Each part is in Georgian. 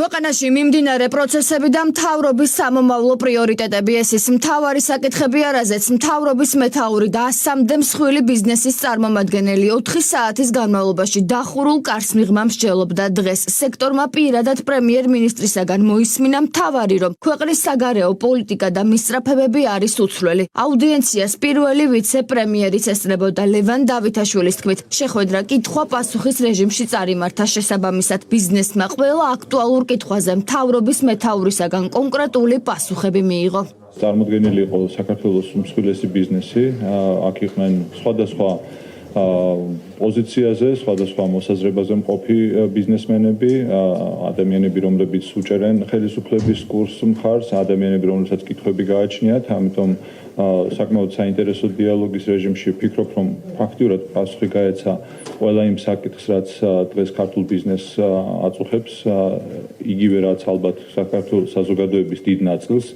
ქვეყანაში მიმდინარე პროცესები და მთავრობის სამომავლო პრიორიტეტები ეს ის მთავარი საკითხები არაზეც მთავრობის მეთაური და 100-მდე მსხვილი ბიზნესის წარმომადგენელი 4 საათის განმავლობაში დახურულ კარს მიღმა მსჯელობდა დღეს სექტორმა პირადად პრემიერ-მინისტრისაგან მოისმინა მთავარი რომ ქვეყნის საგარეო პოლიტიკა და მისწრაფებები არის უცვლელი. აუდიენციას პირველი ვიცე-პრემიერიც ესწრებოდა ლევან დავითაშვილის თქმით შეხვედრა კითხვა-პასუხის რეჟიმში წარიმართა შესაბამისად ბიზნესმა ყველა აქტუალურ კითხვაზე მთავრობის მეთაურისაგან კონკრეტული პასუხები მიიღო. წარმოდგენილი იყო საქართველოს უმსხვილესი ბიზნესი, აქ იყვნენ სხვადასხვა პოზიციაზე, სხვადასხვა მოსაზრებაზე მყოფი ბიზნესმენები, ადამიანები, რომლებიც უჭერენ ხელისუფლების კურსს მხარს, ადამიანები, რომლებსაც კითხვები გააჩნიათ, ამიტომ საკმაოდ საინტერესო დიალოგის რეჟიმში ვფიქრობ, რომ ფაქტიურად პასუხი გაეცა ყველა იმ საკითხს, რაც დღეს ქართულ ბიზნესს აწუხებს, იგივე რაც ალბათ საქართველოს საზოგადოების დიდ ნაწილს.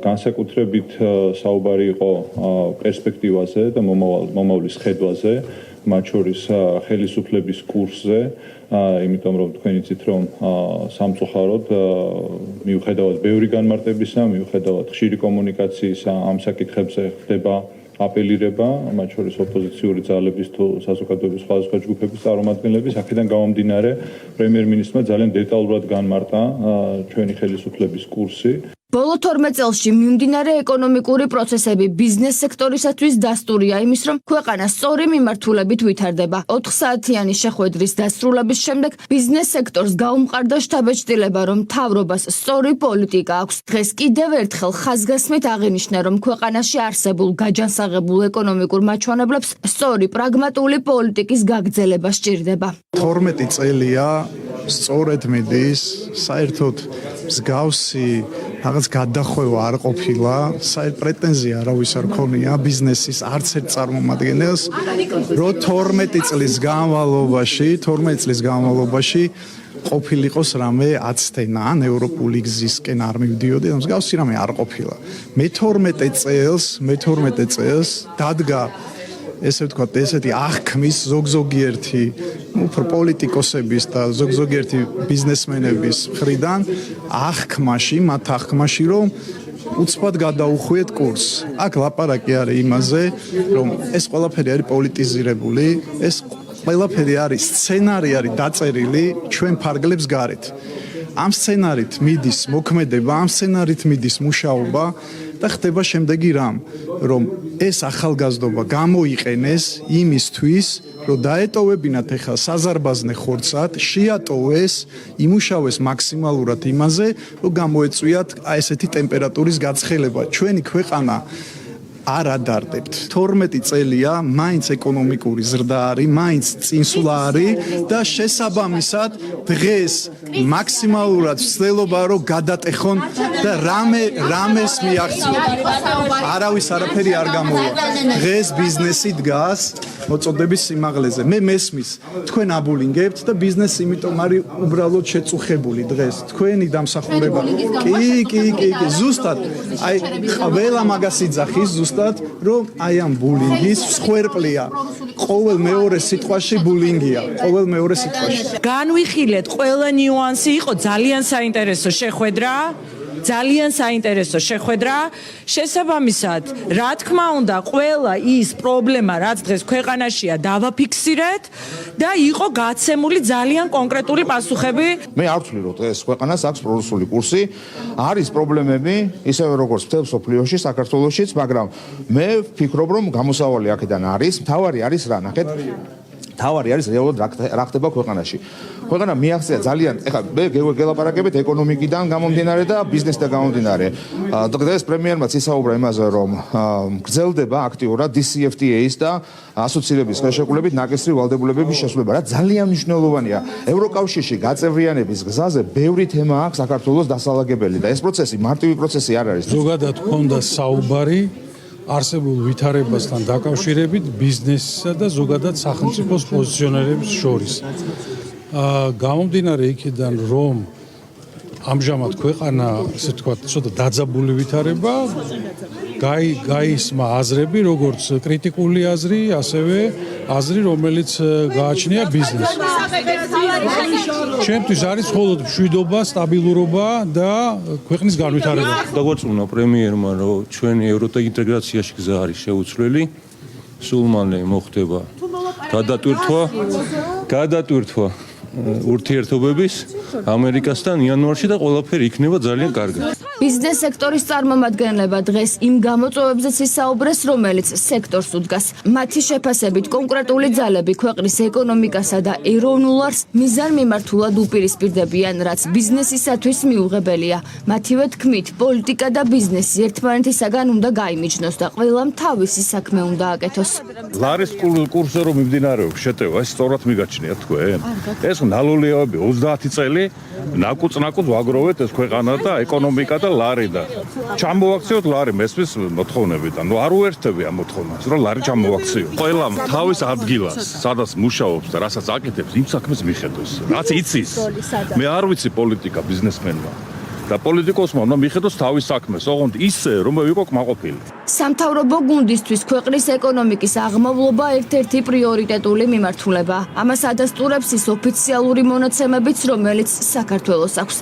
განსაკუთრებით საუბარი იყო პერსპექტივაზე და მომავლის ხედვაზე, მათ შორის ხელისუფლების კურსზე, იმიტომ რომ თქვენ იცით, რომ სამწუხაროდ მიუხედავად ბევრი განმარტებისა, მიუხედავად ხშირი კომუნიკაციისა, ამ საკითხებზე ხდება აპელირება, მათ შორის ოპოზიციური ძალების თუ საზოგადოების სხვადასხვა ჯგუფების წარმომადგენლების, აქედან გამომდინარე, პრემიერ-მინისტრმა ძალიან დეტალურად განმარტა ჩვენი ხელისუფლების კურსი. ბოლო 12 წელში მიმდინარე ეკონომიკური პროცესები ბიზნეს სექტორისათვის დასტურია იმის, რომ ქვეყანა სწორი მიმართულებით ვითარდება. 4 საათიანი შეხვედრის დასრულების შემდეგ ბიზნეს სექტორს გაუმყარდა შთაბეჭდილება, რომ მთავრობას სწორი პოლიტიკა აქვს. დღეს კიდევ ერთხელ ხაზგასმით აღინიშნა, რომ ქვეყანაში არსებულ გაჯანსაღებულ ეკონომიკურ მაჩვენებლებს სწორი პრაგმატული პოლიტიკის გაგრძელება სჭირდება. 12 წელია სწორედ მიდის, საერთოდ მსგავსი რაღაც გადახვევა არ ყოფილა, პრეტენზია არავის არ ქონია ბიზნესის არც ერთ წარმომადგენელს, რომ 12 წლის განმავლობაში ყოფილიყოს რამე აცდენა, ან ევროპული გზისკენ არ მივდიოდი, მსგავსი რამე არ ყოფილა. მე 12 წელს დადგა ესე ვთქვათ, ესეთი აღქმის ზოგზოგიერთი უფრო პოლიტიკოსების და ზოგზოგიერთი ბიზნესმენების მხრიდან მათ აღქმაში, რომ უცბად გადაუხვიეთ კურსს. აქ ლაპარაკი არის იმაზე, რომ ეს ყველაფერი არის პოლიტიზირებული, ეს ყველაფერი არის სცენარი არის დაწერილი ჩვენ ფარგლებს გარეთ. ამ სცენარით მიდის მოქმედება, ამ სცენარით მიდის მუშაობა და ხდება შემდეგი რამ, რომ ეს ახალგაზრდობა გამოიყენეს იმისთვის, რომ დაეტოვებინათ ახლა საზარბაზნე ხორცად, შეატოვეს, იმუშავეს მაქსიმალურად იმაზე, რომ გამოეწვიათ ესეთი ტემპერატურის გაცხელება. ჩვენი ქვეყანა არ ადარდებთ. 12 წელია მაინც ეკონომიკური ზრდა არის, მაინც წინსვლა არის და შესაბამისად დღეს მაქსიმალურად ვცდილობა რომ გადატეხონ და რამეს მიაღწიონ. არავის არაფერი არ გამოვა. დღეს ბიზნესი დგას მოწოდების სიმაღლეზე. მე მესმის, თქვენ აბულინგებთ და ბიზნესი იმიტომ არის უბრალოდ შეწუხებული დღეს. თქვენი დამსახურება. კი, ზუსტად. აი ყველა მაგას იძახის რომ აი ამ ბულინგის მსხვერპლია. ყოველ მეორე სიტყვაში ბულინგია. განვიხილეთ, ყველა ნიუანსი იყო ძალიან საინტერესო შეხვედრა. შესაბამისად, რა თქმა უნდა, ყველა ის პრობლემა, რაც დღეს ქვეყანაშია, დავაფიქსირეთ და იყო გაცემული ძალიან კონკრეტული პასუხები. მე არ ვთვლი, რომ დღეს ქვეყანას აქვს პროგრესული კურსი, არის პრობლემები, ისევე როგორც მთელ მსოფლიოში, საქართველოშიც, მაგრამ მე ვფიქრობ, რომ გამოსავალი აქედან არის, მთავარი არის რა, ნახეთ. თავარი არის რეალურად რა ხდება ქვეყანაში. ქვეყანა მიაღწია ძალიან, ეხლა მე გელაპარაკებით ეკონომიკიდან გამომდინარე და ბიზნესიდან გამომდინარე. დღეს პრემიერმაც ისაუბრა იმაზე, რომ გრძელდება აქტიურად DCFTA-ის და ასოცირების ხელშეკრულებით ნაკისრი ვალდებულებების შესრულება, რაც ძალიან მნიშვნელოვანია. ევროკავშირში გაწევრიანების გზაზე ბევრი თემა აქვს საქართველოს დასალაგებელი და ეს პროცესი მარტივი პროცესი არ არის. ზოგადად ჰქონდა საუბარი არსებულ ვითარებასთან დაკავშირებით ბიზნესსა და ზოგადად სახელმწიფოს პოზიციონერების შორის. გამომდინარე იქიდან, რომ ამჟამად ქვეყანა, ასე ვთქვათ, ცოტა დაძაბული ვითარება, გაისმა აზრები, როგორც კრიტიკული აზრი, ასევე აზრი, რომელიც გააჩნია ბიზნესს. ჩემთვის არის მხოლოდ მშვიდობა, სტაბილურობა და ქვეყნის განვითარება. დაგვაწუნა პრემიერმა, რომ ჩვენი ევროინტეგრაციაში გზა არის შეუცვლელი. სულ მალე მოხდება გადატვირთვა ურთიერთობების ამერიკასთან იანვარში და ყველაფერი იქნება ძალიან კარგად. ბიზნეს სექტორის წარმომადგენლება დღეს იმ გამოწვევებზეც ისაუბრეს, რომელიც სექტორს უდგას. მათი შეფასებით კონკრეტული ძალები ქვეყნის ეკონომიკასა და ეროვნულ არს მიზან მიმართულად უპირისპირდებიან, რაც ბიზნესისათვის მიუღებელია. მათივე თქმით, პოლიტიკა და ბიზნესი ერთმანეთისაგან უნდა გაიმიჯნოს და ყველამ თავისი საქმე უნდა აკეთოს. ლარის კურსზე რომ მიმდინარეობს შეტევა, ეს სწორად მიგაჩნია თქვენ? ეს ნალოლიავები 30 წელი ნაკუწ-ნაკუწ ვაგროვეთ ეს ქვეყანა და ეკონომიკა და ლარი და ჩამოვაქციოთ ლარი მესმის მოთხოვნებიდან. ნუ არ უერთდები ამ მოთხოვნას, რომ ლარი ჩამოვაქციო. ყველამ თავის ადგილას, სადაც მუშაობს და რასაც აკეთებს, იმ საქმეს მიხედოს. რაც იცის. მე არ ვიცი პოლიტიკა ბიზნესმენმა. და პოლიტიკოსმა უნდა მიხედოს თავის საქმეს, ოღონდ ისე, რომ ვიყო კმაყოფილი. სამთავრობო გუნდისთვის ქვეყნის ეკონომიკის აღმავლობა ერთ-ერთი პრიორიტეტული მიმართულებაა. ამას ადასტურებს ის ოფიციალური მონაცემებიც, რომელიც საქართველოს აქვს.